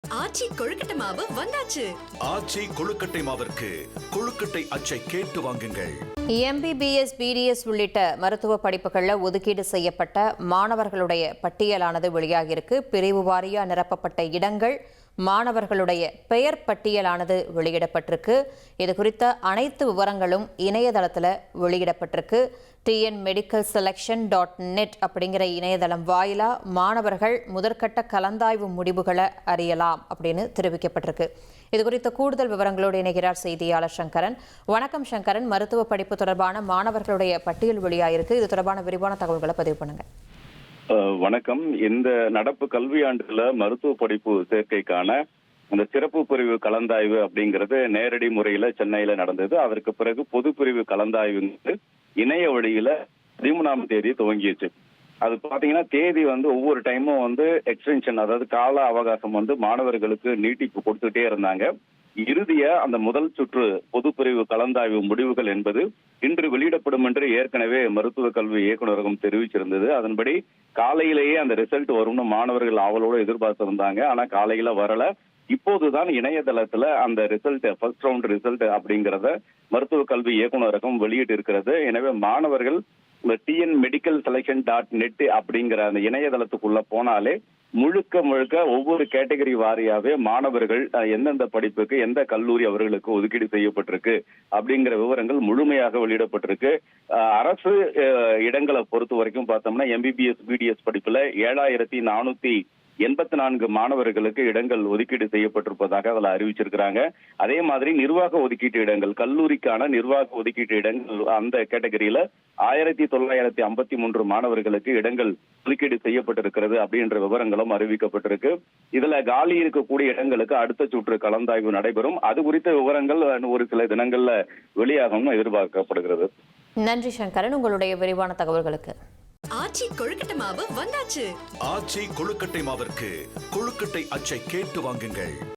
ஆச்சி கொழுக்கட்டை மாவு வந்தாச்சு. ஆச்சி கொழுக்கட்டை மாவிற்கு கொழுக்கட்டை அச்சை கேட்டு வாங்குங்கள். MBBS, BDS உள்ளிட்ட மருத்துவ படிப்புகளில் ஒதுக்கீடு செய்யப்பட்ட மாணவர்களுடைய பட்டியலானது வெளியாகியிருக்கு. பிரிவு வாரியா நிரப்பப்பட்ட இடங்கள், மாணவர்களுடைய பெயர் பட்டியலானது வெளியிடப்பட்டிருக்கு. இது குறித்த அனைத்து விவரங்களும் இணையதளத்தில் வெளியிடப்பட்டிருக்கு. tnmedicalselection.net அப்படிங்கிற இணையதளம் வாயிலா மாணவர்கள் முதற்கட்ட கலந்தாய்வு முடிவுகளை அறியலாம் அப்படின்னு தெரிவிக்கப்பட்டிருக்கு. இது குறித்த கூடுதல் விவரங்களோடு இணைகிறார் செய்தியாளர் சங்கரன். வணக்கம் சங்கரன், மருத்துவ படிப்பு தொடர்பான மாணவர்களுடைய பட்டியல் வெளியாயிருக்கு. இது தொடர்பான விரிவான தகவல்களை பதிவு பண்ணுங்க. வணக்கம். இந்த நடப்பு கல்வியாண்டுல மருத்துவ படிப்பு சேர்க்கைக்கான அந்த சிறப்பு பிரிவு கலந்தாய்வு அப்படிங்கிறது நேரடி முறையில சென்னையில நடந்தது. அதற்கு பிறகு பொது பிரிவு கலந்தாய்வு இணைய வழியில 13ஆம் தேதி துவங்கிடுச்சு. அது பாத்தீங்கன்னா தேதி ஒவ்வொரு டைமும் எக்ஸ்டென்ஷன், அதாவது கால அவகாசம் மாணவர்களுக்கு நீட்டிப்பு கொடுத்துட்டே இருந்தாங்க. இறுதியா அந்த முதல் சுற்று பொது பிரிவு கலந்தாய்வு முடிவுகள் என்பது இன்று வெளியிடப்படும் என்று ஏற்கனவே மருத்துவ கல்வி இயக்குநரகம் தெரிவிச்சிருந்தது. அதன்படி காலையிலேயே அந்த ரிசல்ட் வரும்னு மாணவர்கள் ஆவலோடு எதிர்பார்த்திருந்தாங்க. ஆனா காலையில வரல. இப்போதுதான் இணையதளத்துல அந்த ரிசல்ட், ஃபர்ஸ்ட் ரவுண்ட் ரிசல்ட் அப்படிங்கிறத மருத்துவ கல்வி இயக்குநரகம் வெளியிட்டு இருக்கிறது. எனவே மாணவர்கள் tnmedicalselection.net அப்படிங்கிற அந்த இணையதளத்துக்குள்ள போனாலே முழுக்க ஒவ்வொரு கேட்டகரி வாரியாவே மாணவர்கள் எந்தெந்த படிப்புக்கு எந்த கல்லூரி அவர்களுக்கு ஒதுக்கீடு செய்யப்பட்டிருக்கு அப்படிங்கிற விவரங்கள் முழுமையாக வெளியிடப்பட்டிருக்கு. அரசு இடங்களை பொறுத்த வரைக்கும் பார்த்தோம்னா MBBS, BDS படிப்புல 7484 மாணவர்களுக்கு இடங்கள் ஒதுக்கீடு செய்யப்பட்டிருப்பதாக அதில் அறிவிச்சிருக்கிறாங்க. அதே மாதிரி நிர்வாக ஒதுக்கீட்டு இடங்கள், கல்லூரிக்கான நிர்வாக ஒதுக்கீட்டு இடங்கள் அந்த கேட்டகரியில 1953 மாணவர்களுக்கு இடங்கள் ஒதுக்கீடு செய்யப்பட்டிருக்கிறது அப்படின்ற விவரங்களும் அறிவிக்கப்பட்டிருக்கு. இதுல காலி இருக்கக்கூடிய இடங்களுக்கு அடுத்த சுற்று கலந்தாய்வு நடைபெறும். அது குறித்த விவரங்கள் ஒரு சில தினங்கள்ல வெளியாகும் எதிர்பார்க்கப்படுகிறது. நன்றி சங்கரன், உங்களுடைய விரிவான தகவல்களுக்கு. ஆச்சி கொழுக்கட்டை மாவு வந்தாச்சு. ஆச்சி கொழுக்கட்டை மாவிற்கு கொழுக்கட்டை அச்சை கேட்டு வாங்குங்கள்.